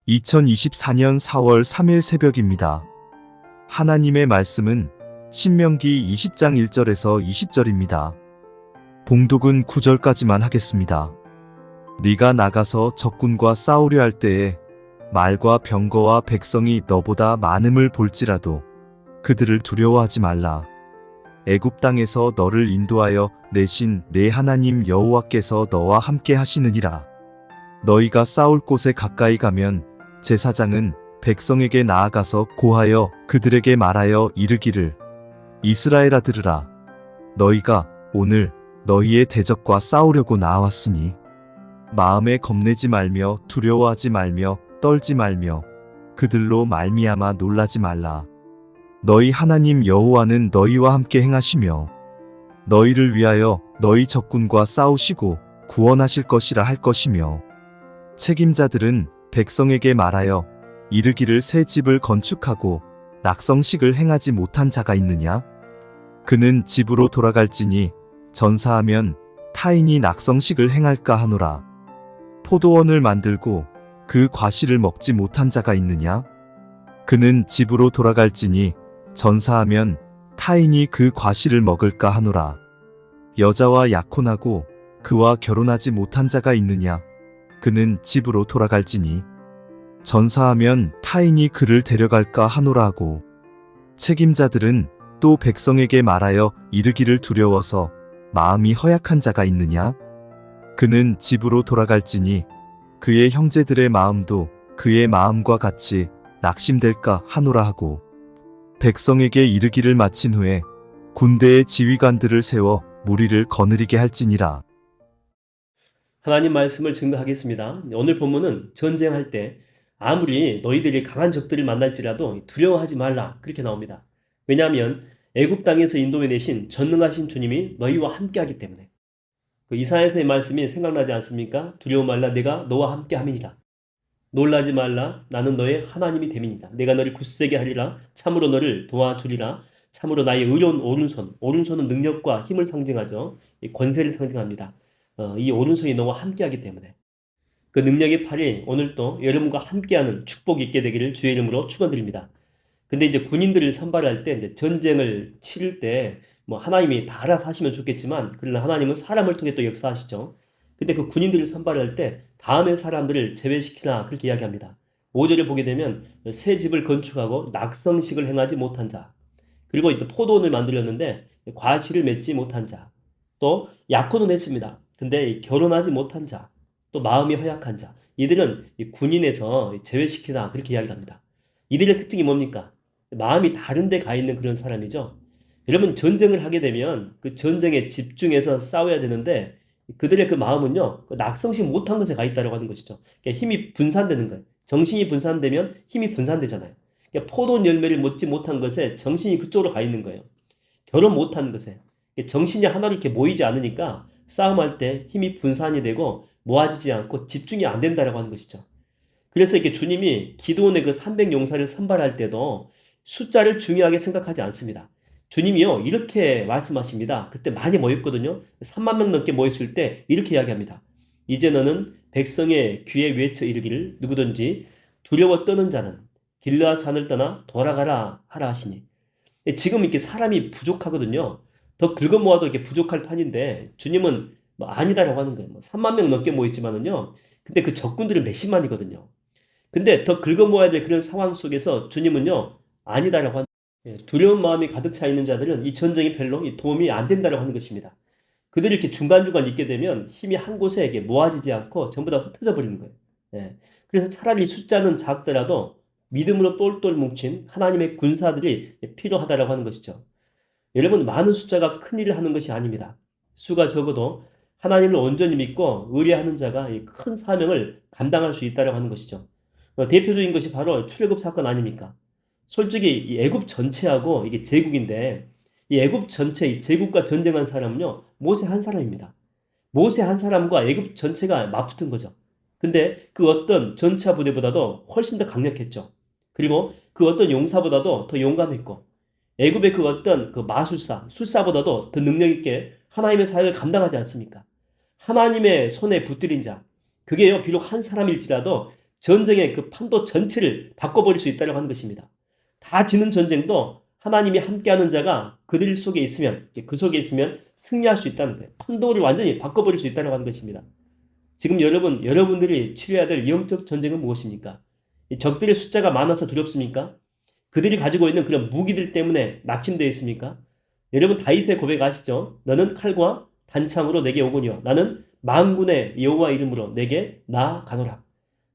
2024년 4월 3일 새벽입니다. 하나님의 말씀은 신명기 20장 1절에서 20절입니다. 봉독은 9절까지만 하겠습니다. 네가 나가서 적군과 싸우려 할 때에 말과 병거와 백성이 너보다 많음을 볼지라도 그들을 두려워하지 말라. 애굽 땅에서 너를 인도하여 내신 내 하나님 여호와께서 너와 함께 하시느니라. 너희가 싸울 곳에 가까이 가면 제사장은 백성에게 나아가서 고하여 그들에게 말하여 이르기를 이스라엘아 들으라. 너희가 오늘 너희의 대적과 싸우려고 나왔으니 마음에 겁내지 말며 두려워하지 말며 떨지 말며 그들로 말미암아 놀라지 말라. 너희 하나님 여호와는 너희와 함께 행하시며 너희를 위하여 너희 적군과 싸우시고 구원하실 것이라 할 것이며 책임자들은 백성에게 말하여 이르기를 새 집을 건축하고 낙성식을 행하지 못한 자가 있느냐? 그는 집으로 돌아갈지니 전사하면 타인이 낙성식을 행할까 하노라. 포도원을 만들고 그 과실을 먹지 못한 자가 있느냐? 그는 집으로 돌아갈지니 전사하면 타인이 그 과실을 먹을까 하노라. 여자와 약혼하고 그와 결혼하지 못한 자가 있느냐? 그는 집으로 돌아갈지니 전사하면 타인이 그를 데려갈까 하노라 하고 책임자들은 또 백성에게 말하여 이르기를 두려워서 마음이 허약한 자가 있느냐? 그는 집으로 돌아갈지니 그의 형제들의 마음도 그의 마음과 같이 낙심될까 하노라 하고 백성에게 이르기를 마친 후에 군대의 지휘관들을 세워 무리를 거느리게 할지니라. 하나님 말씀을 증거하겠습니다. 오늘 본문은 전쟁할 때 아무리 너희들이 강한 적들을 만날지라도 두려워하지 말라 그렇게 나옵니다. 왜냐하면 애굽 땅에서 인도해 내신 전능하신 주님이 너희와 함께하기 때문에. 그 이사야서의 말씀이 생각나지 않습니까? 두려워 말라 내가 너와 함께함이니라. 놀라지 말라 나는 너의 하나님이 됨이니라. 내가 너를 굳세게 하리라. 참으로 너를 도와주리라. 참으로 나의 의로운 오른손. 오른손은 능력과 힘을 상징하죠. 이 권세를 상징합니다. 이 오른손이 너와 함께하기 때문에 그 능력의 팔이 오늘도 여러분과 함께하는 축복이 있게 되기를 주의 이름으로 축원드립니다. 근데 이제 군인들을 선발할 때 이제 전쟁을 치를 때 뭐 하나님이 다 알아서 하시면 좋겠지만 그러나 하나님은 사람을 통해 또 역사하시죠. 근데 그 군인들을 선발할 때 다음의 사람들을 제외시키라 그렇게 이야기합니다. 5절을 보게 되면 새 집을 건축하고 낙성식을 행하지 못한 자, 그리고 또 포도원을 만들었는데 과실을 맺지 못한 자, 또 약혼은 했습니다. 근데 결혼하지 못한 자, 또 마음이 허약한 자, 이들은 군인에서 제외시키라 그렇게 이야기합니다. 이들의 특징이 뭡니까? 마음이 다른 데 가 있는 그런 사람이죠. 여러분 전쟁을 하게 되면 그 전쟁에 집중해서 싸워야 되는데 그들의 그 마음은요 낙성식 못한 것에 가 있다고 하는 것이죠. 그러니까 힘이 분산되는 거예요. 정신이 분산되면 힘이 분산되잖아요. 그러니까 포도원 열매를 먹지 못한 것에 정신이 그쪽으로 가 있는 거예요. 결혼 못한 것에 정신이 하나로 이렇게 모이지 않으니까 싸움할 때 힘이 분산이 되고 모아지지 않고 집중이 안 된다라고 하는 것이죠. 그래서 이렇게 주님이 기드온의 그 300 용사를 선발할 때도 숫자를 중요하게 생각하지 않습니다. 주님이요 이렇게 말씀하십니다. 그때 많이 모였거든요. 3만 명 넘게 모였을 때 이렇게 이야기합니다. 이제 너는 백성의 귀에 외쳐 이르기를 누구든지 두려워 떠는 자는 길르앗 산을 떠나 돌아가라 하라 하시니. 지금 이렇게 사람이 부족하거든요. 더 긁어 모아도 이렇게 부족할 판인데 주님은 뭐 아니다라고 하는 거예요. 뭐 3만 명 넘게 모였지만은요. 근데 그 적군들은 몇십만이거든요. 근데 더 긁어 모아야 될 그런 상황 속에서 주님은요. 아니다라고 하는 두려운 마음이 가득 차 있는 자들은 이 전쟁이 별로 도움이 안 된다라고 하는 것입니다. 그들이 이렇게 중간중간 있게 되면 힘이 한 곳에 이게 모아지지 않고 전부 다 흩어져 버리는 거예요. 예. 그래서 차라리 숫자는 작더라도 믿음으로 똘똘 뭉친 하나님의 군사들이 필요하다라고 하는 것이죠. 여러분 많은 숫자가 큰 일을 하는 것이 아닙니다. 수가 적어도 하나님을 온전히 믿고 의뢰하는 자가 이 큰 사명을 감당할 수 있다라고 하는 것이죠. 대표적인 것이 바로 출애굽 사건 아닙니까? 솔직히 이 애굽 전체하고 이게 제국인데 이 애굽 전체 이 제국과 전쟁한 사람은요 모세 한 사람입니다. 모세 한 사람과 애굽 전체가 맞붙은 거죠. 근데 그 어떤 전차 부대보다도 훨씬 더 강력했죠. 그리고 그 어떤 용사보다도 더 용감했고 애굽의 그 어떤 그 마술사, 술사보다도 더 능력 있게 하나님의 사역을 감당하지 않습니까? 하나님의 손에 붙들린 자, 그게요 비록 한 사람일지라도 전쟁의 그 판도 전체를 바꿔버릴 수 있다고 하는 것입니다. 다 지는 전쟁도 하나님이 함께하는 자가 그들 속에 있으면, 그 속에 있으면 승리할 수 있다는 거예요. 판도를 완전히 바꿔버릴 수 있다고 하는 것입니다. 지금 여러분들이 치료해야 될 영적 전쟁은 무엇입니까? 이 적들의 숫자가 많아서 두렵습니까? 그들이 가지고 있는 그런 무기들 때문에 낙심되어 있습니까? 여러분 다윗의 고백 아시죠? 너는 칼과 단창으로 내게 오거니와 나는 만군의 여호와 이름으로 내게 나아가노라.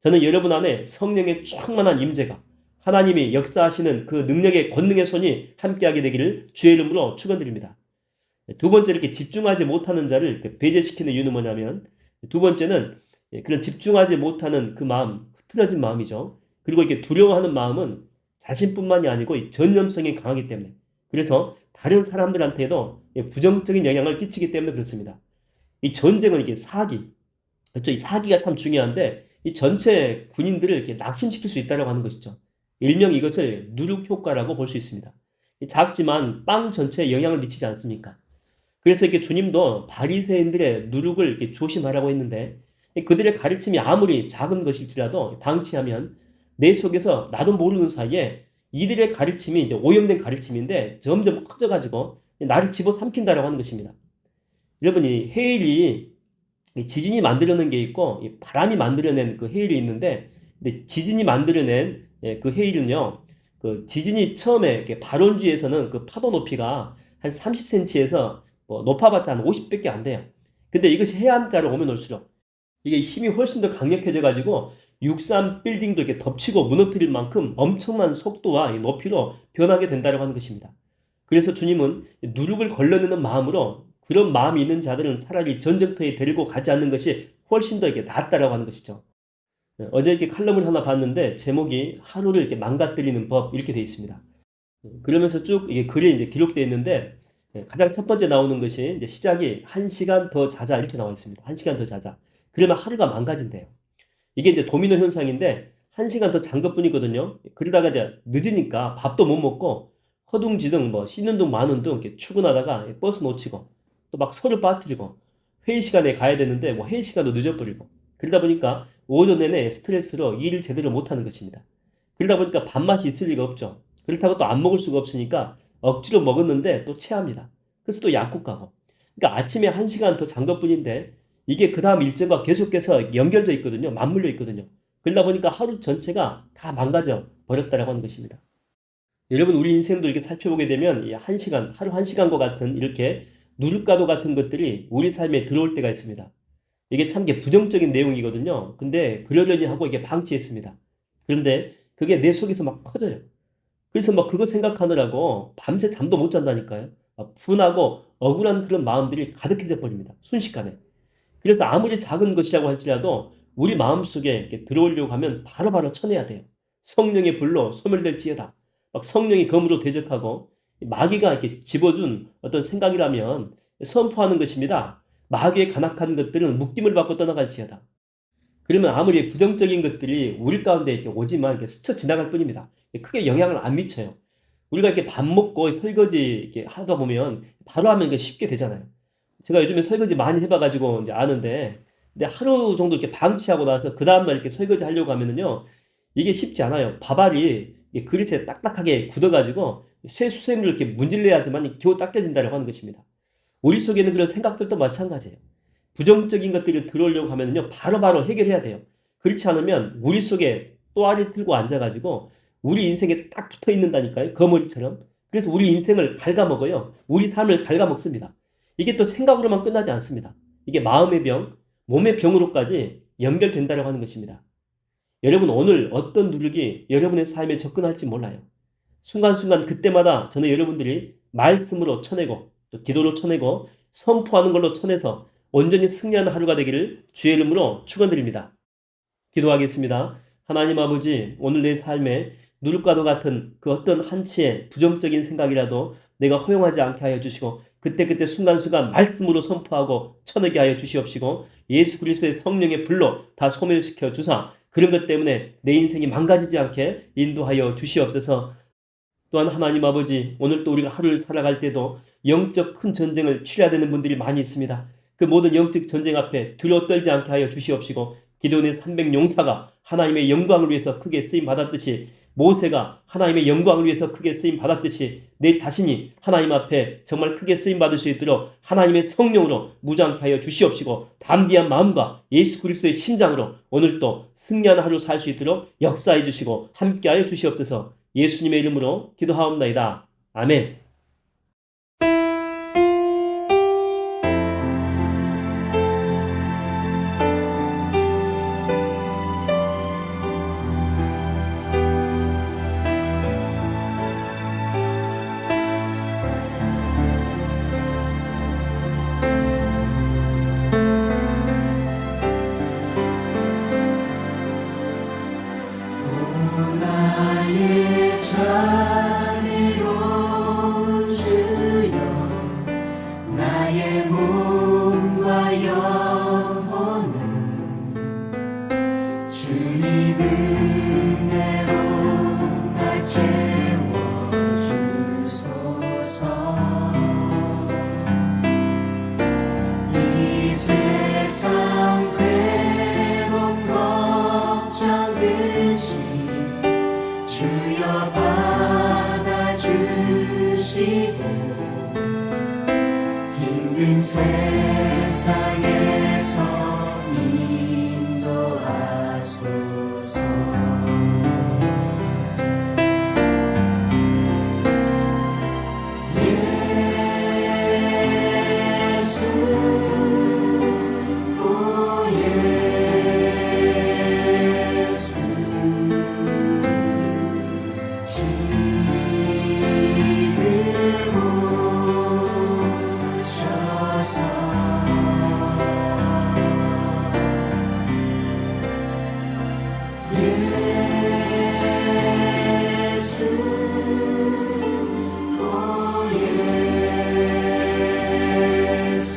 저는 여러분 안에 성령의 충만한 임재가 하나님이 역사하시는 그 능력의 권능의 손이 함께하게 되기를 주의 이름으로 축원드립니다. 두 번째 이렇게 집중하지 못하는 자를 배제시키는 이유는 뭐냐면 두 번째는 그런 집중하지 못하는 그 마음, 흐트러진 마음이죠. 그리고 이렇게 두려워하는 마음은 자신뿐만이 아니고 이 전념성이 강하기 때문에 그래서 다른 사람들한테도 부정적인 영향을 끼치기 때문에 그렇습니다. 이 전쟁은 이게 사기, 그렇죠? 이 사기가 참 중요한데 이 전체 군인들을 이렇게 낙심시킬 수 있다고 하는 것이죠. 일명 이것을 누룩 효과라고 볼 수 있습니다. 작지만 빵 전체에 영향을 미치지 않습니까? 그래서 이렇게 주님도 바리새인들의 누룩을 이렇게 조심하라고 했는데 그들의 가르침이 아무리 작은 것일지라도 방치하면 내 속에서 나도 모르는 사이에 이들의 가르침이 이제 오염된 가르침인데 점점 커져가지고 나를 집어삼킨다라고 하는 것입니다. 여러분이 해일이 지진이 만들어낸 게 있고 바람이 만들어낸 그 해일이 있는데 근데 지진이 만들어낸 그 해일은요 그 지진이 처음에 이렇게 발원지에서는 그 파도 높이가 한 30cm에서 뭐 높아봤자 한 50밖에 안 돼요. 근데 이것이 해안가를 오면 올수록 이게 힘이 훨씬 더 강력해져 가지고 63 빌딩도 이렇게 덮치고 무너뜨릴 만큼 엄청난 속도와 높이로 변하게 된다고 하는 것입니다. 그래서 주님은 누룩을 걸러내는 마음으로 그런 마음이 있는 자들은 차라리 전쟁터에 데리고 가지 않는 것이 훨씬 더 이렇게 낫다라고 하는 것이죠. 어제 이렇게 칼럼을 하나 봤는데 제목이 하루를 이렇게 망가뜨리는 법 이렇게 되어 있습니다. 그러면서 쭉 이게 글이 이제 기록되어 있는데 가장 첫 번째 나오는 것이 이제 시작이 1시간 더 자자 이렇게 나와 있습니다. 1시간 더 자자. 그러면 하루가 망가진대요. 이게 이제 도미노 현상인데 1시간 더 잔 것뿐이거든요. 그러다가 이제 늦으니까 밥도 못 먹고 허둥지둥 뭐 씻는 둥 마는 둥 이렇게 출근하다가 버스 놓치고 또 막 서류 빠뜨리고 회의 시간에 가야 되는데 뭐 회의 시간도 늦어버리고 그러다 보니까 오전 내내 스트레스로 일을 제대로 못하는 것입니다. 그러다 보니까 밥맛이 있을 리가 없죠. 그렇다고 또 안 먹을 수가 없으니까 억지로 먹었는데 또 체합니다. 그래서 또 약국 가고. 그러니까 아침에 1시간 더 잔 것뿐인데 이게 그 다음 일정과 계속해서 연결되어 있거든요. 맞물려 있거든요. 그러다 보니까 하루 전체가 다 망가져 버렸다라고 하는 것입니다. 여러분 우리 인생도 이렇게 살펴보게 되면 이 1시간, 하루 1시간과 같은 이렇게 누룩과도 같은 것들이 우리 삶에 들어올 때가 있습니다. 이게 참 부정적인 내용이거든요. 근데 그러려니 하고 이게 방치했습니다. 그런데 그게 내 속에서 막 커져요. 그래서 막 그거 생각하느라고 밤새 잠도 못 잔다니까요. 막 분하고 억울한 그런 마음들이 가득해져 버립니다. 순식간에. 그래서 아무리 작은 것이라고 할지라도 우리 마음속에 이렇게 들어오려고 하면 바로바로 쳐내야 돼요. 성령의 불로 소멸될지어다. 막 성령이 검으로 대적하고 마귀가 이렇게 집어준 어떤 생각이라면 선포하는 것입니다. 마귀의 간악한 것들은 묶임을 받고 떠나갈지어다. 그러면 아무리 부정적인 것들이 우리 가운데 이렇게 오지만 이렇게 스쳐 지나갈 뿐입니다. 크게 영향을 안 미쳐요. 우리가 이렇게 밥 먹고 설거지 이렇게 하다 보면 바로 하면 이게 쉽게 되잖아요. 제가 요즘에 설거지 많이 해봐가지고 이제 아는데, 근데 하루 정도 이렇게 방치하고 나서 그 다음날 이렇게 설거지 하려고 하면은요, 이게 쉽지 않아요. 밥알이 그릇에 딱딱하게 굳어가지고 쇠수세미를 이렇게 문질러야지만 겨우 닦여진다고 하는 것입니다. 우리 속에는 그런 생각들도 마찬가지예요. 부정적인 것들이 들어오려고 하면요, 바로바로 해결해야 돼요. 그렇지 않으면 우리 속에 또아리 틀고 앉아가지고 우리 인생에 딱 붙어 있는다니까요. 거머리처럼. 그래서 우리 인생을 갉아먹어요. 우리 삶을 갉아먹습니다. 이게 또 생각으로만 끝나지 않습니다. 이게 마음의 병, 몸의 병으로까지 연결된다고 하는 것입니다. 여러분 오늘 어떤 누룩이 여러분의 삶에 접근할지 몰라요. 순간순간 그때마다 저는 여러분들이 말씀으로 쳐내고 또 기도로 쳐내고 선포하는 걸로 쳐내서 온전히 승리하는 하루가 되기를 주의 이름으로 축원드립니다. 기도하겠습니다. 하나님 아버지, 오늘 내 삶에 누룩과도 같은 그 어떤 한치의 부정적인 생각이라도 내가 허용하지 않게 하여 주시고 그때그때 순간순간 말씀으로 선포하고 쳐내게 하여 주시옵시고 예수 그리스도의 성령의 불로 다 소멸시켜 주사 그런 것 때문에 내 인생이 망가지지 않게 인도하여 주시옵소서. 또한 하나님 아버지, 오늘 또 우리가 하루를 살아갈 때도 영적 큰 전쟁을 치러야 되는 분들이 많이 있습니다. 그 모든 영적 전쟁 앞에 두려워 떨지 않게 하여 주시옵시고 기도원의 300용사가 하나님의 영광을 위해서 크게 쓰임 받았듯이, 모세가 하나님의 영광을 위해서 크게 쓰임 받았듯이 내 자신이 하나님 앞에 정말 크게 쓰임 받을 수 있도록 하나님의 성령으로 무장케 하여 주시옵시고, 담대한 마음과 예수 그리스도의 심장으로 오늘도 승리하는 하루 살 수 있도록 역사해 주시고 함께하여 주시옵소서. 예수님의 이름으로 기도하옵나이다. 아멘. 나의 자비로운 주여, 나의 몸과 영혼을 주님 은혜로 다 채워주소서. 이 세상 괴로움 걱정 근심 주여 받아주시고, 힘든 세상에서 인도하소서. 예수, 오 예수, 지금 오셔서 예수, 오 예수,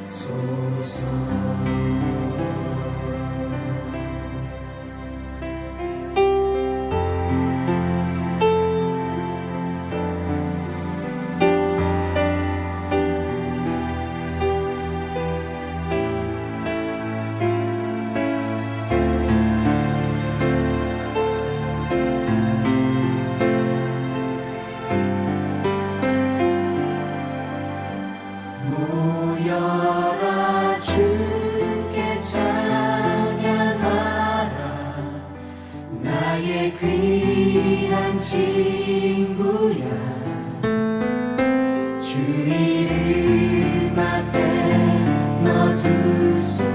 채워주소서. 모여라 주께 찬양하라, 나의 귀한 친구야. 주 이름 앞에 너 두 손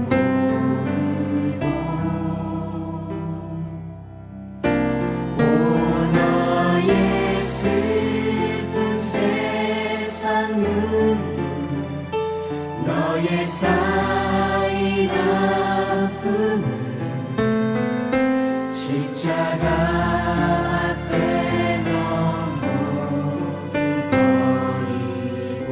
모으고, 오 너의 슬픈 세상 눈물, 너의 쌓인 아픔을 십자가 앞에 너 모두 버리고,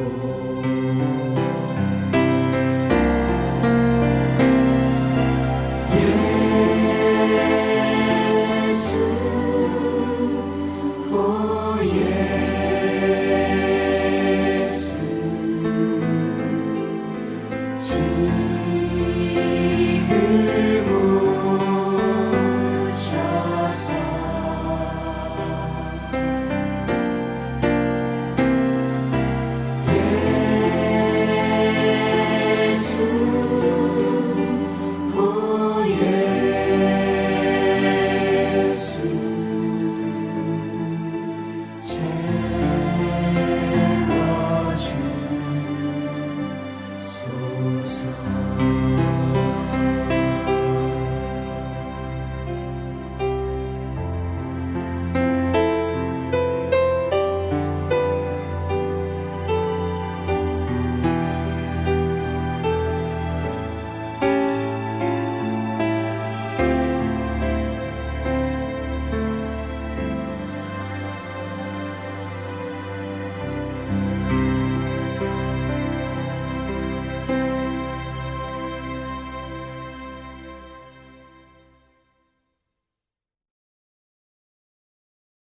예수, 오 예수, 지금